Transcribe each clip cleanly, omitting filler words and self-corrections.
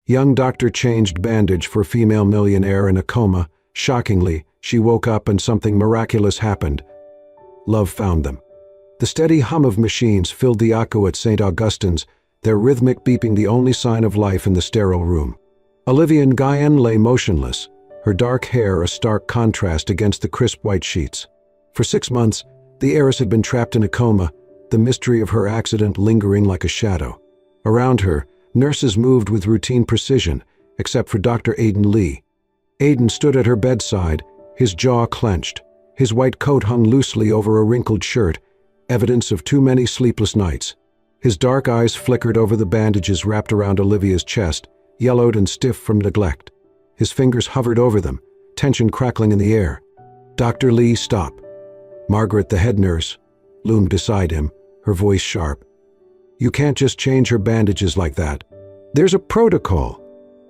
Young doctor changed Bandage for female millionaire in a coma. Shockingly, she woke up and something miraculous happened. Love found them. The steady hum of machines filled the echo at St. Augustine's, their rhythmic beeping the only sign of life in the sterile room. Olivia Nguyen lay motionless, her dark hair a stark contrast against the crisp white sheets. For 6 months, the heiress had been trapped in a coma, the mystery of her accident lingering like a shadow. Around her, nurses moved with routine precision, except for Dr. Aiden Lee. Aiden stood at her bedside, his jaw clenched. His white coat hung loosely over a wrinkled shirt, evidence of too many sleepless nights. His dark eyes flickered over the bandages wrapped around Olivia's chest, yellowed and stiff from neglect. His fingers hovered over them, tension crackling in the air. "Dr. Lee, stop." Margaret, the head nurse, loomed beside him, her voice sharp. "You can't just change her bandages like that. There's a protocol."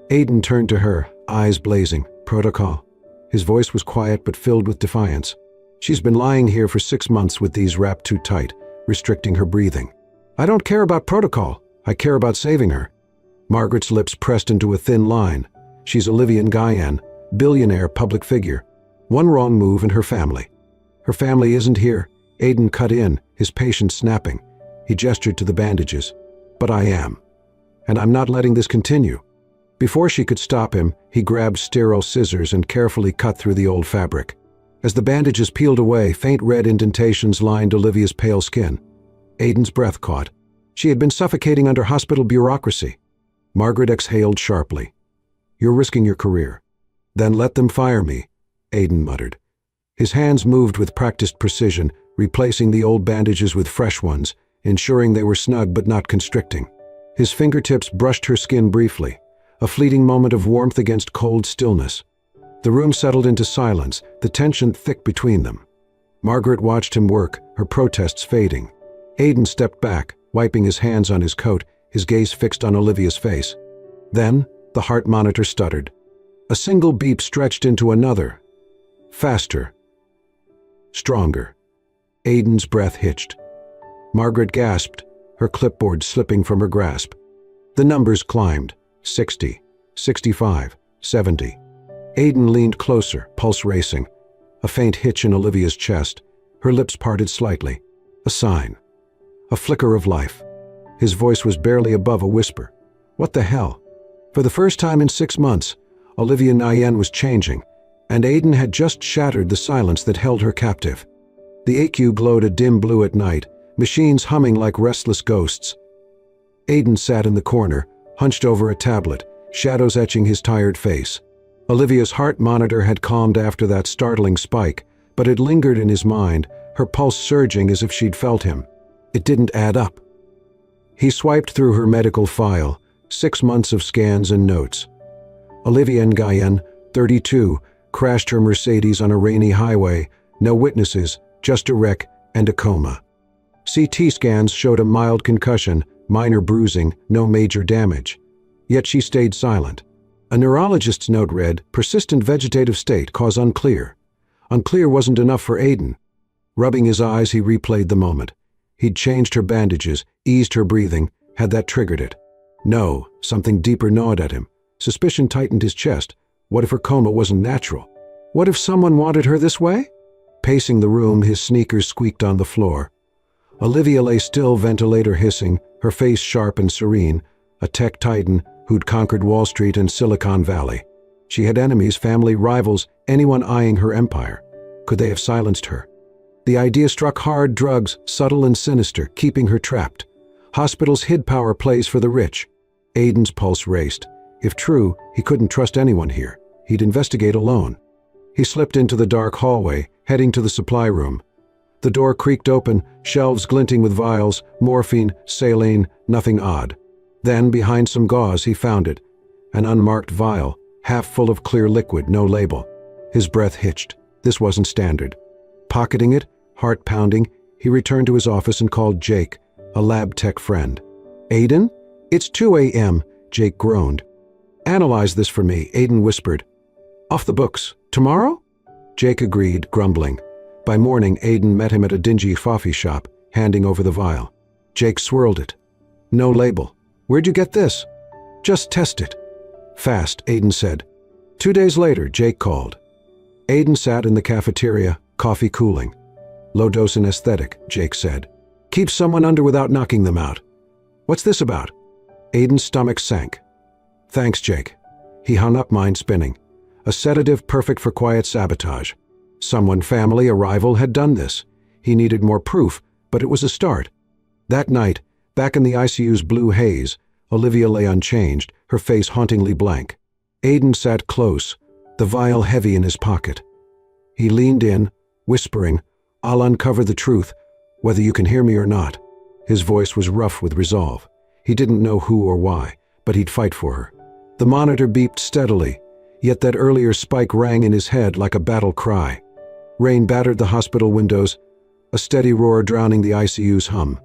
Aiden turned to her, eyes blazing. "Protocol?" His voice was quiet but filled with defiance. "She's been lying here for 6 months with these wrapped too tight, restricting her breathing." "I don't care about protocol. I care about saving her." Margaret's lips pressed into a thin line. She's Olivia Nguyen, billionaire public figure. One wrong move and her family. "Her family isn't here." Aiden cut in, his patience snapping. He gestured to the bandages. "But I am. And I'm not letting this continue." Before she could stop him, he grabbed sterile scissors and carefully cut through the old fabric. As the bandages peeled away, faint red indentations lined Olivia's pale skin. Aiden's breath caught. She had been suffocating under hospital bureaucracy. Margaret exhaled sharply. "You're risking your career." "Then let them fire me," Aiden muttered. His hands moved with practiced precision, replacing the old bandages with fresh ones, ensuring they were snug but not constricting. His fingertips brushed her skin briefly, a fleeting moment of warmth against cold stillness. The room settled into silence, the tension thick between them. Margaret watched him work, her protests fading. Aiden stepped back, wiping his hands on his coat, his gaze fixed on Olivia's face. Then, the heart monitor stuttered. A single beep stretched into another. Faster. Stronger. Aiden's breath hitched. Margaret gasped, her clipboard slipping from her grasp. The numbers climbed. 60, 65, 70. Aiden leaned closer, pulse racing. A faint hitch in Olivia's chest. Her lips parted slightly. A sign. A flicker of life. His voice was barely above a whisper. What the hell? For the first time in 6 months, Olivia Nguyen was changing, and Aiden had just shattered the silence that held her captive. The AQ glowed a dim blue at night, machines humming like restless ghosts. Aiden sat in the corner, hunched over a tablet, shadows etching his tired face. Olivia's heart monitor had calmed after that startling spike, but it lingered in his mind, her pulse surging as if she'd felt him. It didn't add up. He swiped through her medical file, 6 months of scans and notes. Olivia Nguyen, 32, crashed her Mercedes on a rainy highway, no witnesses, just a wreck and a coma. CT scans showed a mild concussion, minor bruising, no major damage. Yet she stayed silent. A neurologist's note read, persistent vegetative state, cause unclear. Unclear wasn't enough for Aiden. Rubbing his eyes, he replayed the moment. He'd changed her bandages, eased her breathing. Had that triggered it? No, something deeper gnawed at him. Suspicion tightened his chest. What if her coma wasn't natural? What if someone wanted her this way? Pacing the room, his sneakers squeaked on the floor. Olivia lay still, ventilator hissing, her face sharp and serene, a tech titan who'd conquered Wall Street and Silicon Valley. She had enemies, family, rivals, anyone eyeing her empire. Could they have silenced her? The idea struck hard. Drugs, subtle and sinister, keeping her trapped. Hospitals hid power plays for the rich. Aiden's pulse raced. If true, he couldn't trust anyone here. He'd investigate alone. He slipped into the dark hallway, heading to the supply room. The door creaked open, shelves glinting with vials, morphine, saline, nothing odd. Then, behind some gauze, he found it. An unmarked vial, half full of clear liquid, no label. His breath hitched. This wasn't standard. Pocketing it, heart pounding, he returned to his office and called Jake, a lab tech friend. "Aiden? It's 2 a.m., Jake groaned. "Analyze this for me," Aiden whispered. "Off the books. Tomorrow?" Jake agreed, grumbling. By morning, Aiden met him at a dingy coffee shop, handing over the vial. Jake swirled it. "No label. Where'd you get this?" "Just test it." Fast, Aiden said. 2 days later, Jake called. Aiden sat in the cafeteria, coffee cooling. Low dose anesthetic, Jake said. Keep someone under without knocking them out. What's this about? Aiden's stomach sank. Thanks, Jake. He hung up, mind spinning. A sedative perfect for quiet sabotage. Someone, family, a rival, had done this. He needed more proof, but it was a start. That night, back in the ICU's blue haze, Olivia lay unchanged, her face hauntingly blank. Aiden sat close, the vial heavy in his pocket. He leaned in, whispering, I'll uncover the truth, whether you can hear me or not. His voice was rough with resolve. He didn't know who or why, but he'd fight for her. The monitor beeped steadily, yet that earlier spike rang in his head like a battle cry. Rain battered the hospital windows, a steady roar drowning the ICU's hum.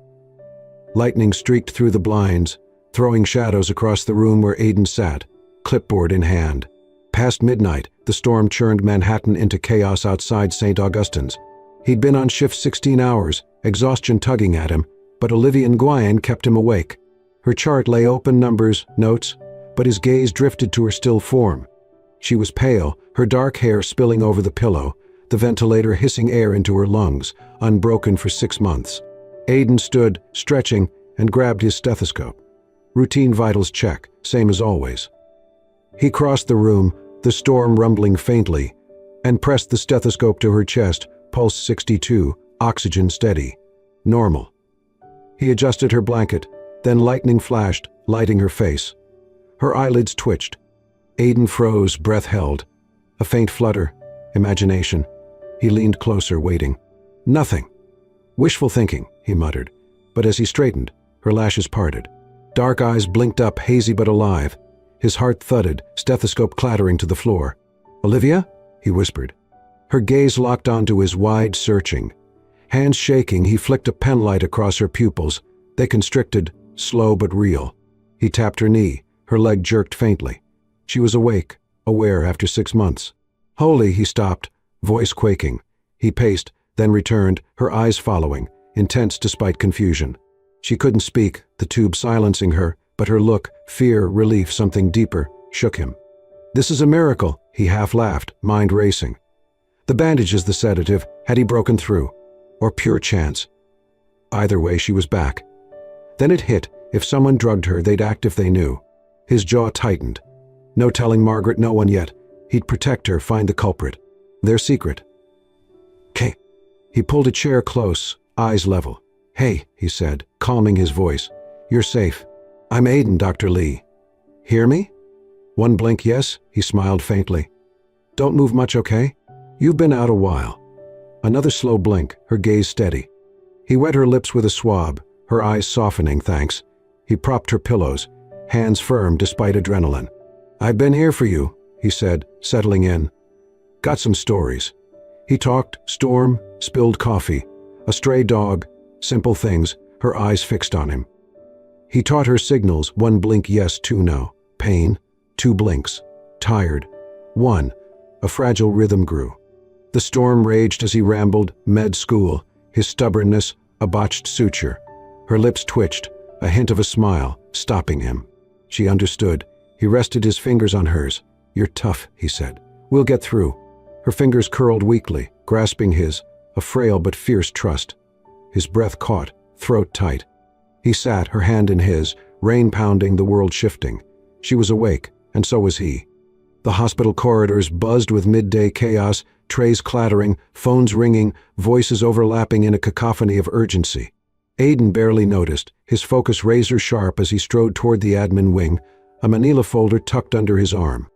Lightning streaked through the blinds, throwing shadows across the room where Aiden sat, clipboard in hand. Past midnight, the storm churned Manhattan into chaos outside St. Augustine's. He'd been on shift 16 hours, exhaustion tugging at him, but Olivia Nguyen kept him awake. Her chart lay open, numbers, notes, but his gaze drifted to her still form. She was pale, her dark hair spilling over the pillow, the ventilator hissing air into her lungs, unbroken for 6 months. Aiden stood, stretching, and grabbed his stethoscope. Routine vitals check, same as always. He crossed the room, the storm rumbling faintly, and pressed the stethoscope to her chest, pulse 62, oxygen steady. Normal. He adjusted her blanket, then lightning flashed, lighting her face. Her eyelids twitched. Aiden froze, breath held. A faint flutter. Imagination. He leaned closer, waiting. Nothing. Wishful thinking, he muttered. But as he straightened, her lashes parted. Dark eyes blinked up, hazy but alive. His heart thudded, stethoscope clattering to the floor. Olivia? He whispered. Her gaze locked onto his, wide, searching. Hands shaking, he flicked a penlight across her pupils. They constricted, slow but real. He tapped her knee. Her leg jerked faintly. She was awake, aware after 6 months. Holy, he stopped, voice quaking. He paced, then returned, her eyes following, intense despite confusion. She couldn't speak, the tube silencing her, but her look, fear, relief, something deeper, shook him. This is a miracle, he half laughed, mind racing. The bandage is the sedative, had he broken through? Or pure chance? Either way, she was back. Then it hit, if someone drugged her, they'd act if they knew. His jaw tightened. No telling Margaret, no one yet. He'd protect her, find the culprit. Their secret. "K." He pulled a chair close, eyes level. "Hey," he said, calming his voice. "You're safe. I'm Aiden, Dr. Lee. Hear me?" One blink, yes, he smiled faintly. "Don't move much, okay? You've been out a while." Another slow blink, her gaze steady. He wet her lips with a swab, her eyes softening, thanks. He propped her pillows, hands firm despite adrenaline. "I've been here for you," he said, settling in. "Got some stories." He talked, storm, spilled coffee, a stray dog, simple things, her eyes fixed on him. He taught her signals, 1 blink yes, 2 no. Pain, 2 blinks. Tired, 1. A fragile rhythm grew. The storm raged as he rambled, med school, his stubbornness, a botched suture. Her lips twitched, a hint of a smile, stopping him. She understood. He rested his fingers on hers. "You're tough," he said. "We'll get through." Her fingers curled weakly, grasping his, a frail but fierce trust. His breath caught, throat tight. He sat, her hand in his, rain pounding, the world shifting. She was awake, and so was he. The hospital corridors buzzed with midday chaos, trays clattering, phones ringing, voices overlapping in a cacophony of urgency. Aiden barely noticed, his focus razor-sharp as he strode toward the admin wing, a manila folder tucked under his arm.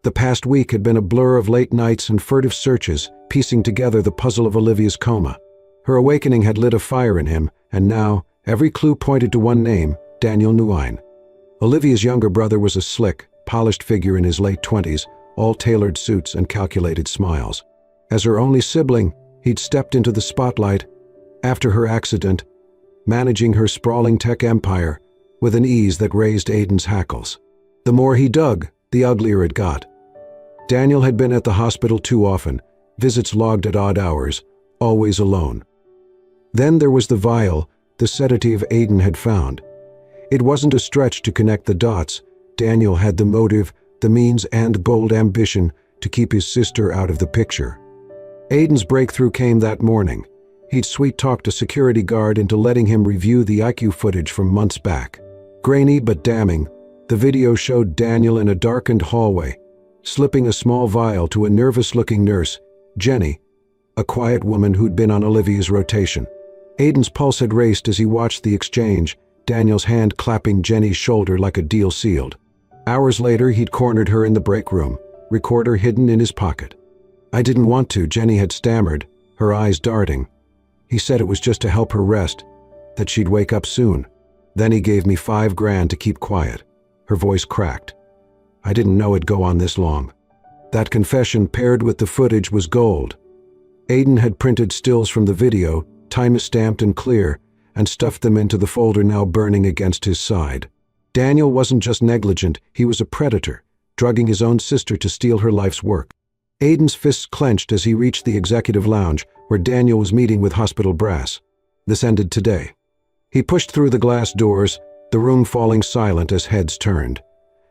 The past week had been a blur of late nights and furtive searches, piecing together the puzzle of Olivia's coma. Her awakening had lit a fire in him, and now, every clue pointed to one name, Daniel Nguyen. Olivia's younger brother was a slick, polished figure in his late 20s, all tailored suits and calculated smiles. As her only sibling, he'd stepped into the spotlight, after her accident, managing her sprawling tech empire with an ease that raised Aiden's hackles. The more he dug, the uglier it got. Daniel had been at the hospital too often, visits logged at odd hours, always alone. Then there was the vial, the sedative Aiden had found. It wasn't a stretch to connect the dots. Daniel had the motive, the means and bold ambition to keep his sister out of the picture. Aiden's breakthrough came that morning. He'd sweet-talked a security guard into letting him review the IQ footage from months back. Grainy but damning, the video showed Daniel in a darkened hallway, slipping a small vial to a nervous-looking nurse, Jenny, a quiet woman who'd been on Olivia's rotation. Aiden's pulse had raced as he watched the exchange, Daniel's hand clapping Jenny's shoulder like a deal sealed. Hours later, he'd cornered her in the break room, recorder hidden in his pocket. "I didn't want to," Jenny had stammered, her eyes darting. "He said it was just to help her rest, that she'd wake up soon. Then he gave me $5,000 to keep quiet." Her voice cracked. "I didn't know it'd go on this long." That confession paired with the footage was gold. Aiden had printed stills from the video, time-stamped and clear, and stuffed them into the folder now burning against his side. Daniel wasn't just negligent, he was a predator, drugging his own sister to steal her life's work. Aiden's fists clenched as he reached the executive lounge, where Daniel was meeting with hospital brass. This ended today. He pushed through the glass doors, the room falling silent as heads turned.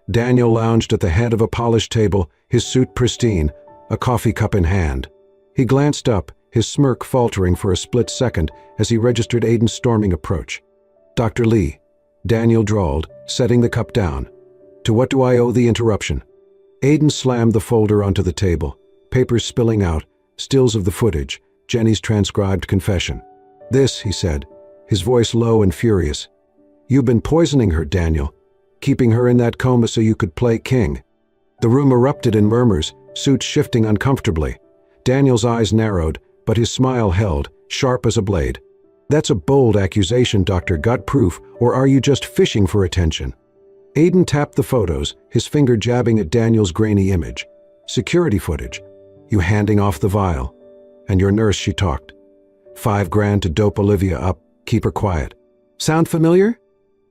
Daniel lounged at the head of a polished table, his suit pristine, a coffee cup in hand. He glanced up, his smirk faltering for a split second as he registered Aiden's storming approach. "Dr. Lee," Daniel drawled, setting the cup down. "To what do I owe the interruption?" Aiden slammed the folder onto the table, papers spilling out, stills of the footage, Jenny's transcribed confession. "This," he said, his voice low and furious. "You've been poisoning her, Daniel, keeping her in that coma so you could play king." The room erupted in murmurs, suits shifting uncomfortably. Daniel's eyes narrowed, but his smile held, sharp as a blade. "That's a bold accusation, Doctor. Got proof, or are you just fishing for attention?" Aiden tapped the photos, his finger jabbing at Daniel's grainy image. "Security footage. You handing off the vial. And your nurse," she talked. $5,000 to dope Olivia up, keep her quiet." "Sound familiar?"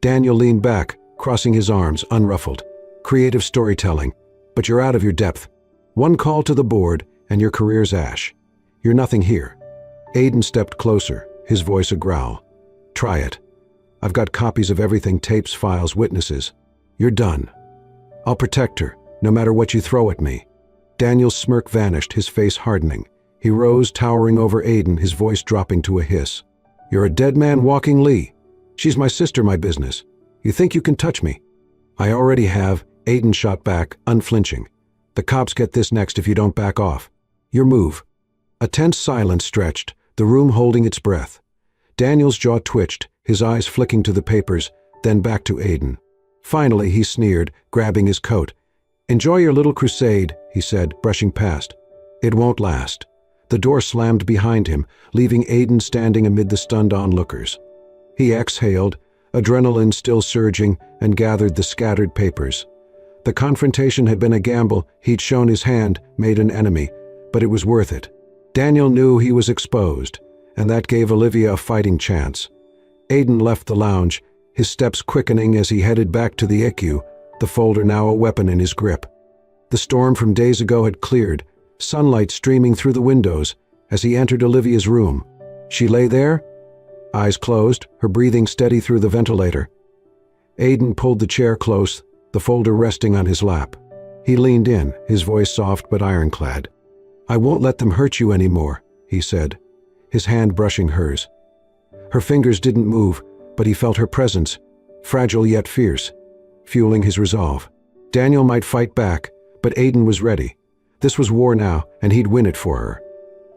Daniel leaned back, crossing his arms, unruffled. "Creative storytelling. But you're out of your depth. One call to the board, and your career's ash. You're nothing here." Aiden stepped closer, his voice a growl. "Try it. I've got copies of everything, tapes, files, witnesses. You're done. I'll protect her, no matter what you throw at me." Daniel's smirk vanished, his face hardening. He rose, towering over Aiden, his voice dropping to a hiss. "You're a dead man walking, Lee. She's my sister, my business. You think you can touch me?" "I already have," Aiden shot back, unflinching. "The cops get this next if you don't back off. Your move." A tense silence stretched, the room holding its breath. Daniel's jaw twitched, his eyes flicking to the papers, then back to Aiden. Finally, he sneered, grabbing his coat. "Enjoy your little crusade," he said, brushing past. "It won't last." The door slammed behind him, leaving Aiden standing amid the stunned onlookers. He exhaled, adrenaline still surging, and gathered the scattered papers. The confrontation had been a gamble, he'd shown his hand, made an enemy, but it was worth it. Daniel knew he was exposed, and that gave Olivia a fighting chance. Aiden left the lounge, his steps quickening as he headed back to the IQ, the folder now a weapon in his grip. The storm from days ago had cleared, sunlight streaming through the windows as he entered Olivia's room. She lay there, eyes closed, her breathing steady through the ventilator. Aiden pulled the chair close, the folder resting on his lap. He leaned in, his voice soft but ironclad. "I won't let them hurt you anymore," he said, his hand brushing hers. Her fingers didn't move, but he felt her presence, fragile yet fierce, fueling his resolve. Daniel might fight back, but Aiden was ready. This was war now, and he'd win it for her.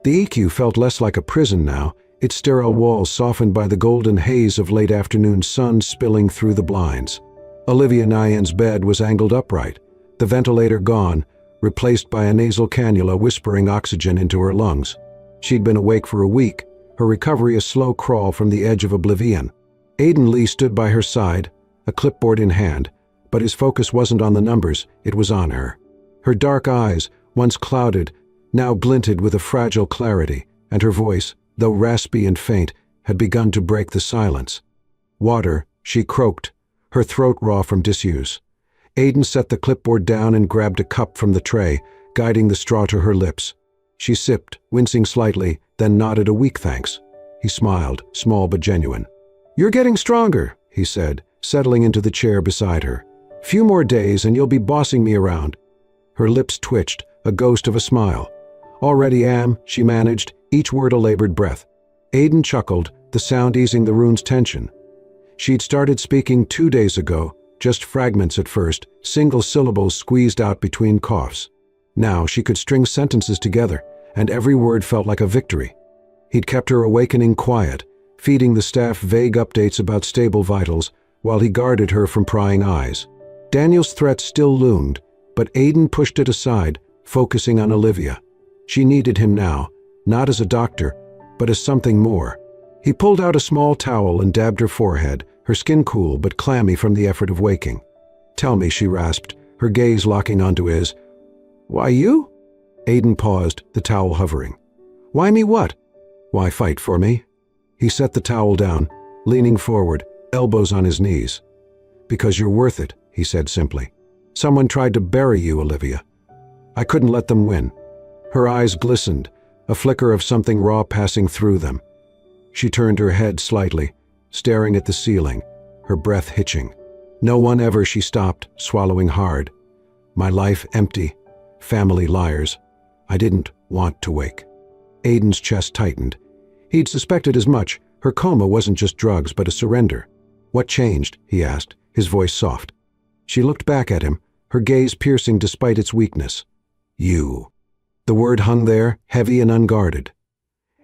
The EQ felt less like a prison now, its sterile walls softened by the golden haze of late afternoon sun spilling through the blinds. Olivia Nyan's bed was angled upright, the ventilator gone, replaced by a nasal cannula whispering oxygen into her lungs. She'd been awake for a week, her recovery a slow crawl from the edge of oblivion. Aiden Lee stood by her side, a clipboard in hand, but his focus wasn't on the numbers, it was on her. Her dark eyes, once clouded, now glinted with a fragile clarity, and her voice, though raspy and faint, had begun to break the silence. "Water," she croaked, her throat raw from disuse. Aiden set the clipboard down and grabbed a cup from the tray, guiding the straw to her lips. She sipped, wincing slightly, then nodded a weak thanks. He smiled, small but genuine. "You're getting stronger," he said, settling into the chair beside her. Few more days and you'll be bossing me around." Her lips twitched, a ghost of a smile. "Already am," she managed, each word a labored breath. Aiden chuckled, the sound easing the room's tension. She'd started speaking 2 days ago, just fragments at first, single syllables squeezed out between coughs. Now she could string sentences together, and every word felt like a victory. He'd kept her awakening quiet, feeding the staff vague updates about stable vitals, while he guarded her from prying eyes. Daniel's threat still loomed, but Aiden pushed it aside, focusing on Olivia. She needed him now, not as a doctor, but as something more. He pulled out a small towel and dabbed her forehead, her skin cool but clammy from the effort of waking. "Tell me," she rasped, her gaze locking onto his. "Why you?" Aiden paused, the towel hovering. "Why me what?" "Why fight for me?" He set the towel down, leaning forward, elbows on his knees. "Because you're worth it," he said simply. "Someone tried to bury you, Olivia. I couldn't let them win." Her eyes glistened, a flicker of something raw passing through them. She turned her head slightly, staring at the ceiling, her breath hitching. "No one ever," she stopped, swallowing hard. "My life empty. Family liars. I didn't want to wake." Aiden's chest tightened. He'd suspected as much. Her coma wasn't just drugs, but a surrender. "What changed?" he asked, his voice soft. She looked back at him, her gaze piercing despite its weakness. "You." The word hung there, heavy and unguarded.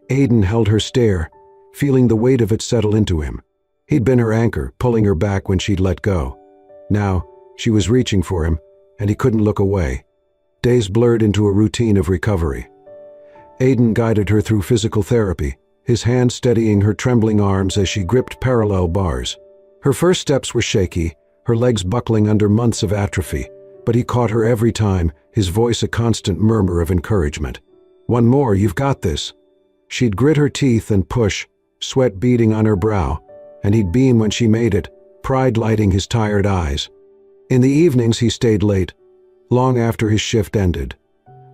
Aiden held her stare, feeling the weight of it settle into him. He'd been her anchor, pulling her back when she'd let go. Now, she was reaching for him, and he couldn't look away. Days blurred into a routine of recovery. Aiden guided her through physical therapy, his hand steadying her trembling arms as she gripped parallel bars. Her first steps were shaky, her legs buckling under months of atrophy, but he caught her every time, his voice a constant murmur of encouragement. "One more, you've got this." She'd grit her teeth and push, sweat beading on her brow, and he'd beam when she made it, pride lighting his tired eyes. In the evenings he stayed late, long after his shift ended.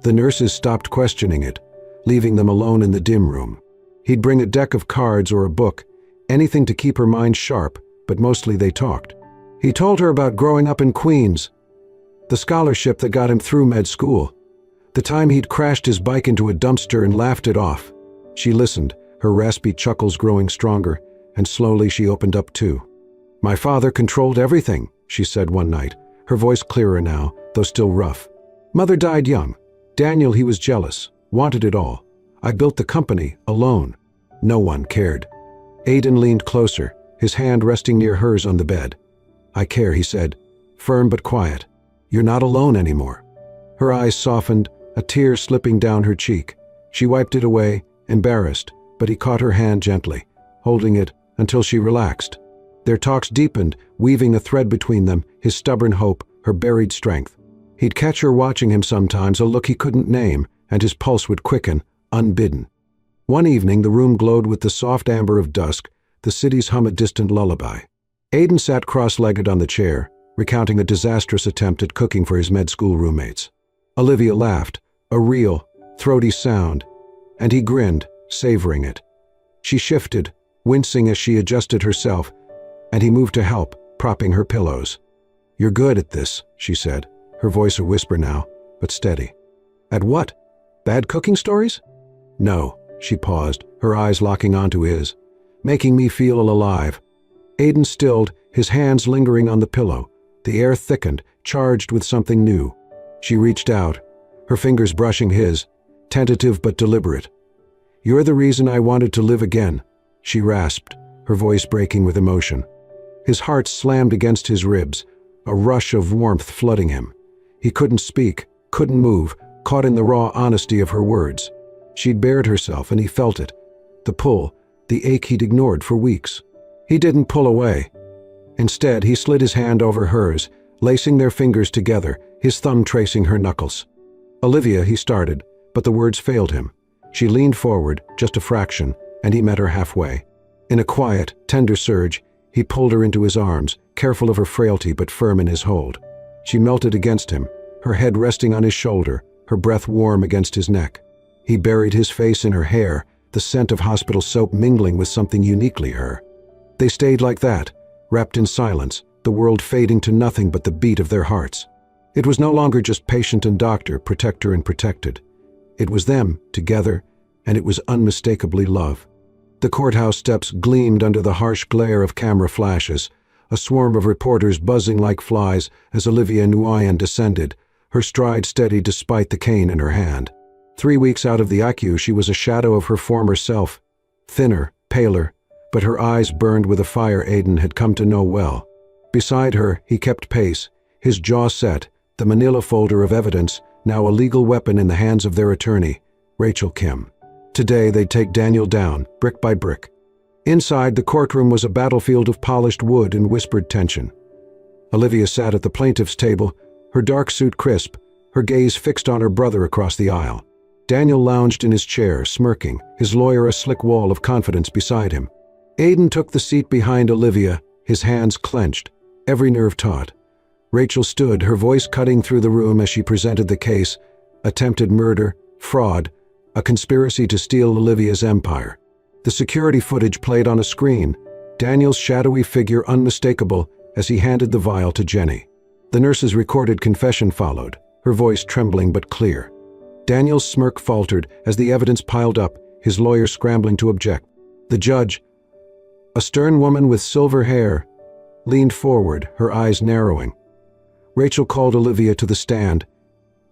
The nurses stopped questioning it, leaving them alone in the dim room. He'd bring a deck of cards or a book, anything to keep her mind sharp, but mostly they talked. He told her about growing up in Queens, the scholarship that got him through med school, the time he'd crashed his bike into a dumpster and laughed it off. She listened, her raspy chuckles growing stronger, and slowly she opened up too. "My father controlled everything," she said one night, her voice clearer now, though still rough. "Mother died young. Daniel, he was jealous, wanted it all. I built the company, alone. No one cared." Aiden leaned closer, his hand resting near hers on the bed. "I care," he said, firm but quiet. "You're not alone anymore." Her eyes softened, a tear slipping down her cheek. She wiped it away, embarrassed, but he caught her hand gently, holding it until she relaxed. Their talks deepened, weaving a thread between them, his stubborn hope, her buried strength. He'd catch her watching him sometimes, a look he couldn't name, and his pulse would quicken, unbidden. One evening the room glowed with the soft amber of dusk, the city's hum a distant lullaby. Aiden sat cross-legged on the chair, recounting a disastrous attempt at cooking for his med school roommates. Olivia laughed, a real, throaty sound, and he grinned, savoring it. She shifted, wincing as she adjusted herself, and he moved to help, propping her pillows. "You're good at this," she said, her voice a whisper now, but steady. "At what? Bad cooking stories?" "No," she paused, her eyes locking onto his. "Making me feel alive." Aiden stilled, his hands lingering on the pillow. The air thickened, charged with something new. She reached out, her fingers brushing his, tentative but deliberate. "You're the reason I wanted to live again," she rasped, her voice breaking with emotion. His heart slammed against his ribs, a rush of warmth flooding him. He couldn't speak, couldn't move, caught in the raw honesty of her words. She'd bared herself, and he felt it. The pull, the ache he'd ignored for weeks. He didn't pull away. Instead, he slid his hand over hers, lacing their fingers together, his thumb tracing her knuckles. "Olivia," he started, but the words failed him. She leaned forward, just a fraction, and he met her halfway. In a quiet, tender surge, he pulled her into his arms, careful of her frailty but firm in his hold. She melted against him, her head resting on his shoulder, her breath warm against his neck. He buried his face in her hair, the scent of hospital soap mingling with something uniquely her. They stayed like that, wrapped in silence, the world fading to nothing but the beat of their hearts. It was no longer just patient and doctor, protector and protected. It was them, together, and it was unmistakably love. The courthouse steps gleamed under the harsh glare of camera flashes, a swarm of reporters buzzing like flies as Olivia Nguyen descended, her stride steady despite the cane in her hand. 3 weeks out of the ICU, she was a shadow of her former self, thinner, paler, but her eyes burned with a fire Aiden had come to know well. Beside her, he kept pace, his jaw set, the manila folder of evidence, now a legal weapon in the hands of their attorney, Rachel Kim. Today they'd take Daniel down, brick by brick. Inside, the courtroom was a battlefield of polished wood and whispered tension. Olivia sat at the plaintiff's table, her dark suit crisp, her gaze fixed on her brother across the aisle. Daniel lounged in his chair, smirking, his lawyer a slick wall of confidence beside him. Aiden took the seat behind Olivia, his hands clenched, every nerve taut. Rachel stood, her voice cutting through the room as she presented the case: attempted murder, fraud, a conspiracy to steal Olivia's empire. The security footage played on a screen, Daniel's shadowy figure unmistakable as he handed the vial to Jenny. The nurse's recorded confession followed, her voice trembling but clear. Daniel's smirk faltered as the evidence piled up, his lawyer scrambling to object. The judge, a stern woman with silver hair, leaned forward, her eyes narrowing. Rachel called Olivia to the stand,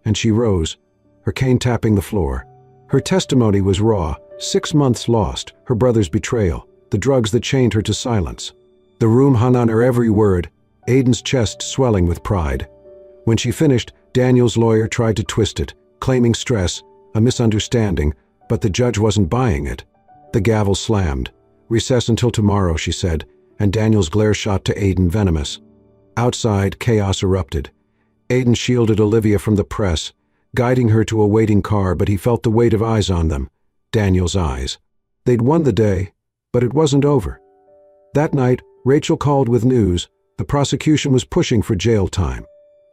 and she rose, her cane tapping the floor. Her testimony was raw: 6 months lost, her brother's betrayal, the drugs that chained her to silence. The room hung on her every word, Aiden's chest swelling with pride. When she finished, Daniel's lawyer tried to twist it, claiming stress, a misunderstanding, but the judge wasn't buying it. The gavel slammed. "Recess until tomorrow," she said, and Daniel's glare shot to Aiden venomous. Outside, chaos erupted. Aiden shielded Olivia from the press, guiding her to a waiting car, but he felt the weight of eyes on them. Daniel's eyes. They'd won the day, but it wasn't over. That night, Rachel called with news. The prosecution was pushing for jail time.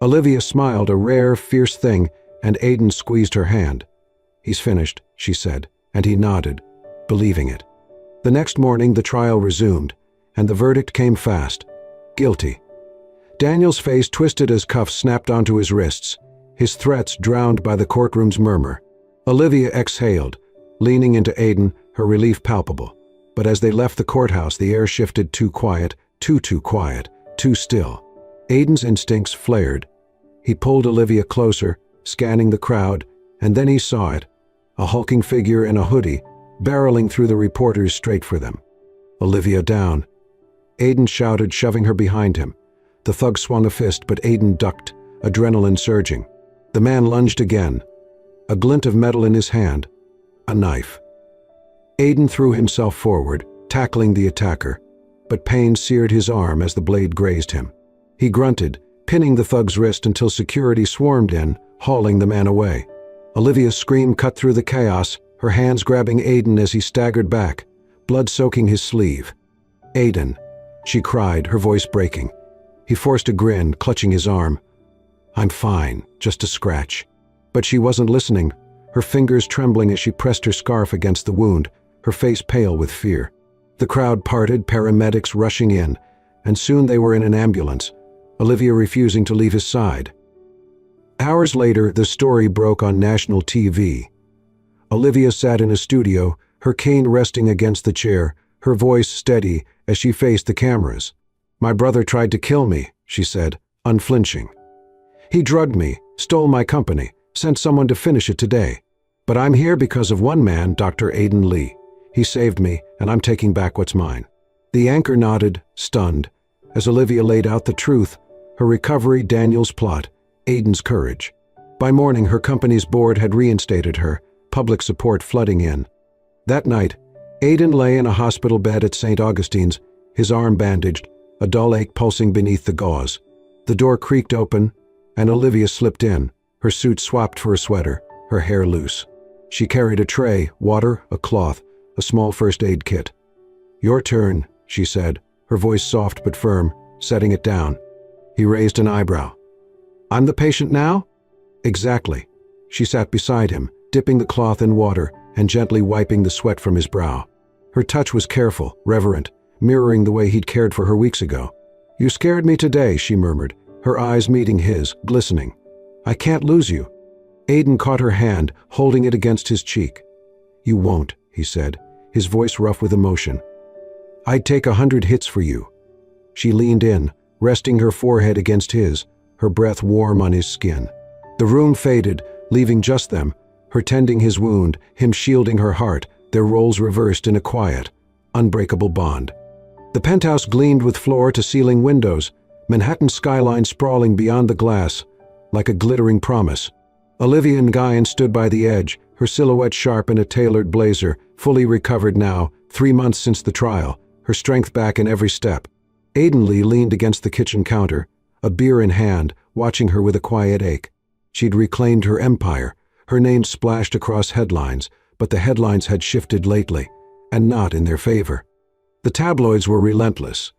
Olivia smiled, a rare, fierce thing, and Aiden squeezed her hand. "He's finished," she said, and he nodded, believing it. The next morning, the trial resumed, and the verdict came fast: guilty. Daniel's face twisted as cuffs snapped onto his wrists, his threats drowned by the courtroom's murmur. Olivia exhaled, leaning into Aiden, her relief palpable. But as they left the courthouse, the air shifted: too quiet, too quiet, too still. Aiden's instincts flared. He pulled Olivia closer, scanning the crowd, and then he saw it, a hulking figure in a hoodie, barreling through the reporters straight for them. "Olivia, down!" Aiden shouted, shoving her behind him. The thug swung a fist, but Aiden ducked, adrenaline surging. The man lunged again, a glint of metal in his hand, a knife. Aiden threw himself forward, tackling the attacker, but pain seared his arm as the blade grazed him. He grunted, pinning the thug's wrist until security swarmed in, hauling the man away. Olivia's scream cut through the chaos, her hands grabbing Aiden as he staggered back, blood soaking his sleeve. "Aiden," she cried, her voice breaking. He forced a grin, clutching his arm. "I'm fine, just a scratch." But she wasn't listening, her fingers trembling as she pressed her scarf against the wound, her face pale with fear. The crowd parted, paramedics rushing in, and soon they were in an ambulance, Olivia refusing to leave his side. Hours later, the story broke on national TV. Olivia sat in a studio, her cane resting against the chair, her voice steady as she faced the cameras. "My brother tried to kill me," she said, unflinching. "He drugged me, stole my company, sent someone to finish it today. But I'm here because of one man, Dr. Aiden Lee. He saved me, and I'm taking back what's mine." The anchor nodded, stunned, as Olivia laid out the truth: her recovery, Daniel's plot, Aiden's courage. By morning, her company's board had reinstated her, public support flooding in. That night, Aiden lay in a hospital bed at St. Augustine's, his arm bandaged, a dull ache pulsing beneath the gauze. The door creaked open, and Olivia slipped in, her suit swapped for a sweater, her hair loose. She carried a tray, water, a cloth, a small first aid kit. "Your turn," she said, her voice soft but firm, setting it down. He raised an eyebrow. "I'm the patient now?" "Exactly." She sat beside him, dipping the cloth in water and gently wiping the sweat from his brow. Her touch was careful, reverent, mirroring the way he'd cared for her weeks ago. "You scared me today," she murmured, her eyes meeting his, glistening. "I can't lose you." Aiden caught her hand, holding it against his cheek. "You won't," he said, his voice rough with emotion. "I'd take 100 hits for you." She leaned in, resting her forehead against his, her breath warm on his skin. The room faded, leaving just them, her tending his wound, him shielding her heart, their roles reversed in a quiet, unbreakable bond. The penthouse gleamed with floor-to-ceiling windows, Manhattan skyline sprawling beyond the glass, like a glittering promise. Olivia Nguyen stood by the edge, her silhouette sharp in a tailored blazer, fully recovered now, 3 months since the trial, her strength back in every step. Aiden Lee leaned against the kitchen counter, a beer in hand, watching her with a quiet ache. She'd reclaimed her empire, her name splashed across headlines, but the headlines had shifted lately, and not in their favor. The tabloids were relentless.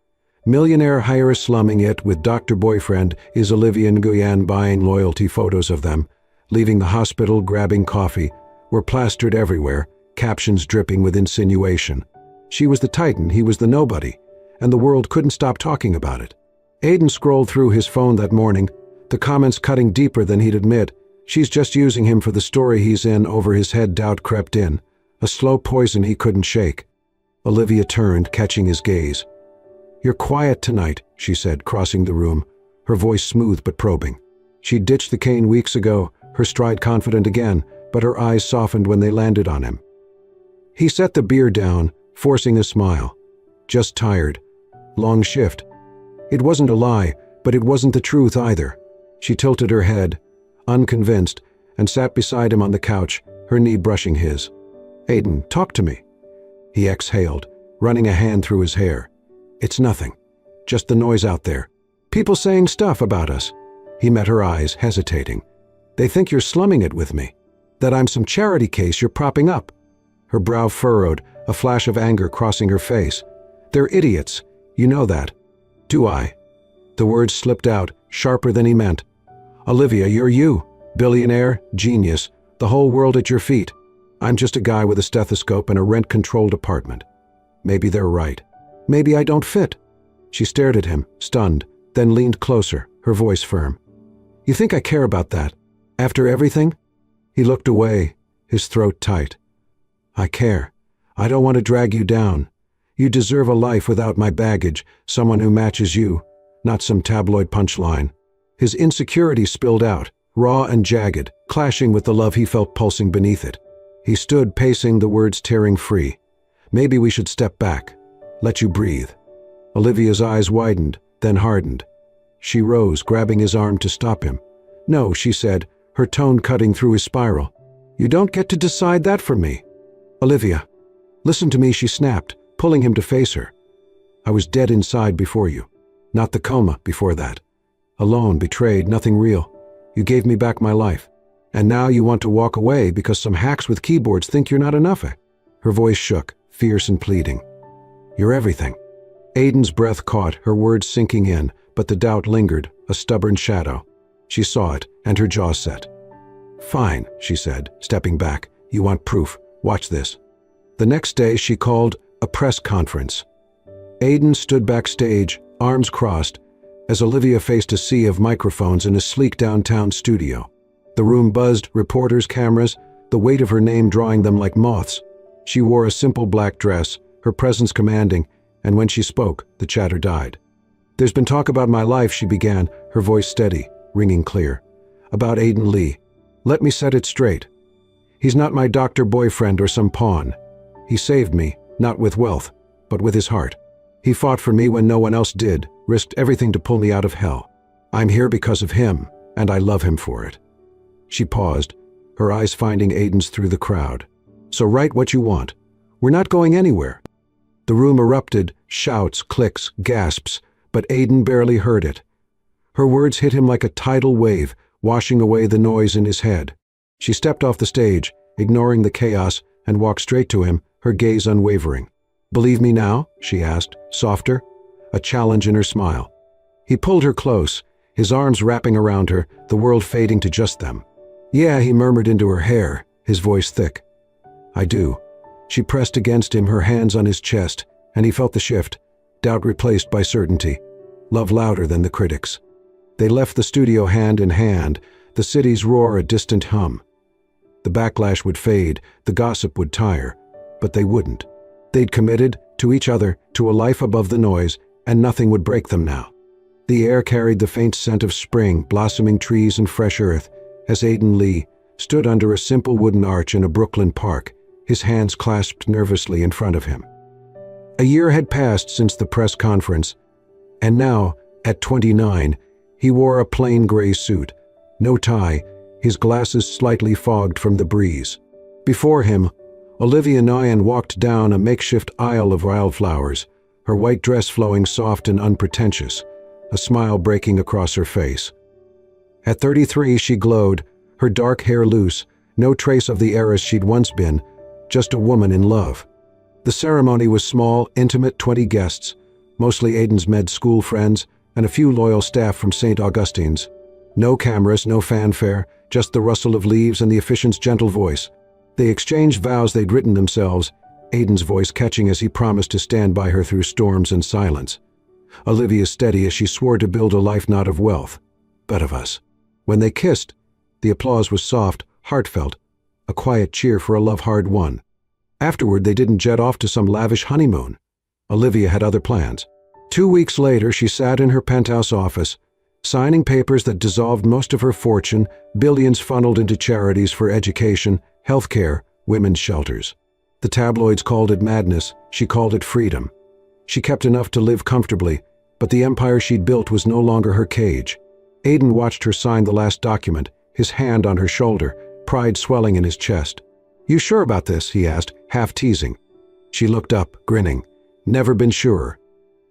Millionaire hire slumming it with Dr. Boyfriend is Olivia Nguyen buying loyalty photos of them, leaving the hospital grabbing coffee, were plastered everywhere, captions dripping with insinuation. She was the titan, he was the nobody, and the world couldn't stop talking about it. Aiden scrolled through his phone that morning, the comments cutting deeper than he'd admit. She's just using him for the story he's in. Over his head doubt crept in, a slow poison he couldn't shake. Olivia turned, catching his gaze. "You're quiet tonight," she said, crossing the room, her voice smooth but probing. She'd ditched the cane weeks ago, her stride confident again, but her eyes softened when they landed on him. He set the beer down, forcing a smile. "Just tired. Long shift." It wasn't a lie, but it wasn't the truth either. She tilted her head, unconvinced, and sat beside him on the couch, her knee brushing his. "Aiden, talk to me." He exhaled, running a hand through his hair. "It's nothing. Just the noise out there. People saying stuff about us." He met her eyes, hesitating. "They think you're slumming it with me. That I'm some charity case you're propping up." Her brow furrowed, a flash of anger crossing her face. "They're idiots. You know that." "Do I?" The words slipped out, sharper than he meant. "Olivia, you're you. Billionaire, genius, the whole world at your feet. I'm just a guy with a stethoscope and a rent-controlled apartment. Maybe they're right. Maybe I don't fit." She stared at him, stunned, then leaned closer, her voice firm. "You think I care about that? After everything?" He looked away, his throat tight. "I care. I don't want to drag you down. You deserve a life without my baggage, someone who matches you, not some tabloid punchline." His insecurity spilled out, raw and jagged, clashing with the love he felt pulsing beneath it. He stood pacing, the words tearing free. "Maybe we should step back. Let you breathe." Olivia's eyes widened, then hardened. She rose, grabbing his arm to stop him. "No," she said, her tone cutting through his spiral. "You don't get to decide that for me." "Olivia, listen to me," she snapped, pulling him to face her. "I was dead inside before you. Not the coma before that. Alone, betrayed, nothing real. You gave me back my life. And now you want to walk away because some hacks with keyboards think you're not enough." Her voice shook, fierce and pleading. "You're everything." Aiden's breath caught, her words sinking in, but the doubt lingered, a stubborn shadow. She saw it, and her jaw set. "Fine," she said, stepping back. "You want proof. Watch this." The next day she called a press conference. Aiden stood backstage, arms crossed, as Olivia faced a sea of microphones in a sleek downtown studio. The room buzzed, reporters, cameras, the weight of her name drawing them like moths. She wore a simple black dress, her presence commanding, and when she spoke, the chatter died. "There's been talk about my life," she began, her voice steady, ringing clear. "About Aiden Lee. Let me set it straight. He's not my doctor boyfriend or some pawn. He saved me, not with wealth, but with his heart. He fought for me when no one else did, risked everything to pull me out of hell. I'm here because of him, and I love him for it." She paused, her eyes finding Aiden's through the crowd. "So write what you want. We're not going anywhere." The room erupted, shouts, clicks, gasps, but Aiden barely heard it. Her words hit him like a tidal wave, washing away the noise in his head. She stepped off the stage, ignoring the chaos, and walked straight to him, her gaze unwavering. "Believe me now?" she asked, softer, a challenge in her smile. He pulled her close, his arms wrapping around her, the world fading to just them. "Yeah," he murmured into her hair, his voice thick. "I do." She pressed against him, her hands on his chest, and he felt the shift, doubt replaced by certainty. love louder than the critics. They left the studio hand in hand, the city's roar a distant hum. The backlash would fade, the gossip would tire, but they wouldn't. They'd committed, to each other, to a life above the noise, and nothing would break them now. The air carried the faint scent of spring, blossoming trees and fresh earth, as Aidan Lee stood under a simple wooden arch in a Brooklyn park, his hands clasped nervously in front of him. A year had passed since the press conference, and now, at 29, he wore a plain gray suit, no tie, his glasses slightly fogged from the breeze. Before him, Olivia Nyan walked down a makeshift aisle of wildflowers, her white dress flowing soft and unpretentious, a smile breaking across her face. At 33, she glowed, her dark hair loose, no trace of the heiress she'd once been, just a woman in love. The ceremony was small, intimate, 20 guests, mostly Aidan's med school friends, and a few loyal staff from St. Augustine's. No cameras, no fanfare, just the rustle of leaves and the officiant's gentle voice. They exchanged vows they'd written themselves, Aidan's voice catching as he promised to stand by her through storms and silence. Olivia steady as she swore to build a life not of wealth, but of us. When they kissed, the applause was soft, heartfelt, a quiet cheer for a love hard won. Afterward, they didn't jet off to some lavish honeymoon. Olivia had other plans. 2 weeks later, she sat in her penthouse office, signing papers that dissolved most of her fortune, billions funneled into charities for education, healthcare, women's shelters. The tabloids called it madness, she called it freedom. She kept enough to live comfortably, but the empire she'd built was no longer her cage. Aidan watched her sign the last document, his hand on her shoulder, pride swelling in his chest. "You sure about this?" he asked, half teasing. She looked up, grinning. Never been surer.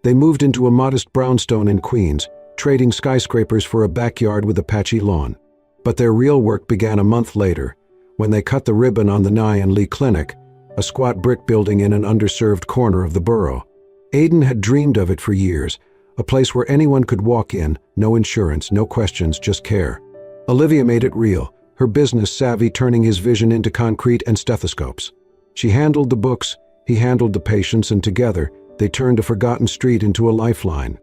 They moved into a modest brownstone in Queens, trading skyscrapers for a backyard with a patchy lawn. But their real work began a month later, when they cut the ribbon on the Nyan Lee Clinic, a squat brick building in an underserved corner of the borough. Aidan had dreamed of it for years, a place where anyone could walk in, no insurance, no questions, just care. Olivia made it real, her business savvy turning his vision into concrete and stethoscopes. She handled the books, he handled the patients, and together, they turned a forgotten street into a lifeline.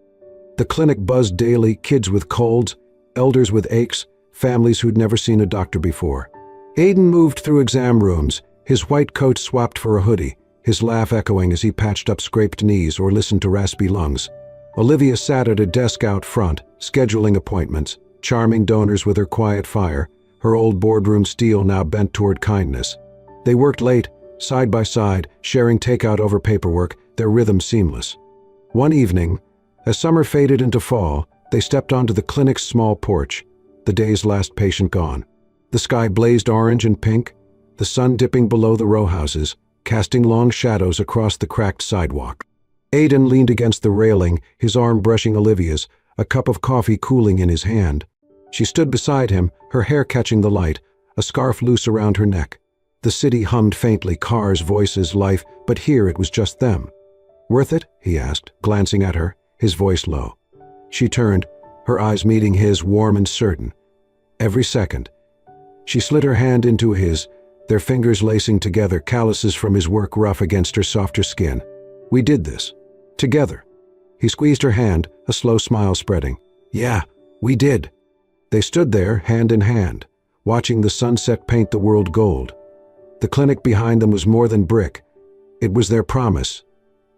The clinic buzzed daily, kids with colds, elders with aches, families who'd never seen a doctor before. Aidan moved through exam rooms, his white coat swapped for a hoodie, his laugh echoing as he patched up scraped knees or listened to raspy lungs. Olivia sat at a desk out front, scheduling appointments, charming donors with her quiet fire, her old boardroom steel now bent toward kindness. They worked late, side by side, sharing takeout over paperwork, their rhythm seamless. One evening, as summer faded into fall, they stepped onto the clinic's small porch, the day's last patient gone. The sky blazed orange and pink, the sun dipping below the row houses, casting long shadows across the cracked sidewalk. Aidan leaned against the railing, his arm brushing Olivia's, a cup of coffee cooling in his hand. She stood beside him, her hair catching the light, a scarf loose around her neck. The city hummed faintly, cars, voices, life, but here it was just them. "Worth it?" he asked, glancing at her, his voice low. She turned, her eyes meeting his, warm and certain. Every second. She slid her hand into his, their fingers lacing together, calluses from his work rough against her softer skin. "We did this. Together." He squeezed her hand, a slow smile spreading. "Yeah, we did." They stood there, hand in hand, watching the sunset paint the world gold. The clinic behind them was more than brick. It was their promise,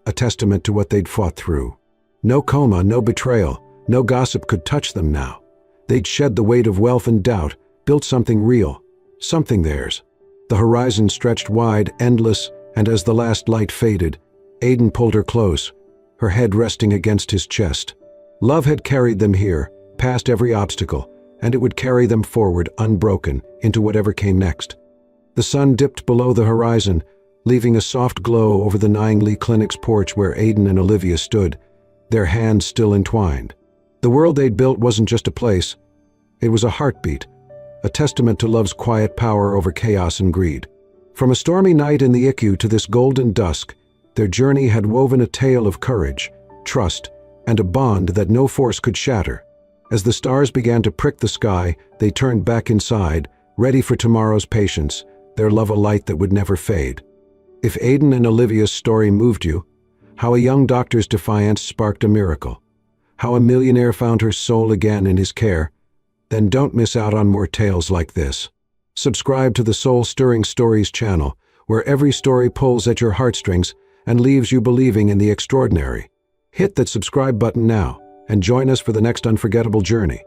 a testament to what they'd fought through. No coma, no betrayal, no gossip could touch them now. They'd shed the weight of wealth and doubt, built something real, something theirs. The horizon stretched wide, endless, and as the last light faded, Aidan pulled her close, her head resting against his chest. Love had carried them here, past every obstacle, and it would carry them forward, unbroken, into whatever came next. The sun dipped below the horizon, leaving a soft glow over the Nyan Lee Clinic's porch where Aidan and Olivia stood, their hands still entwined. The world they'd built wasn't just a place. It was a heartbeat, a testament to love's quiet power over chaos and greed. From a stormy night in the ICU to this golden dusk, their journey had woven a tale of courage, trust, and a bond that no force could shatter. As the stars began to prick the sky, they turned back inside, ready for tomorrow's patients, their love a light that would never fade. If Aidan and Olivia's story moved you, how a young doctor's defiance sparked a miracle, how a millionaire found her soul again in his care, then don't miss out on more tales like this. Subscribe to the Soul Stirring Stories channel, where every story pulls at your heartstrings and leaves you believing in the extraordinary. Hit that subscribe button now and join us for the next unforgettable journey.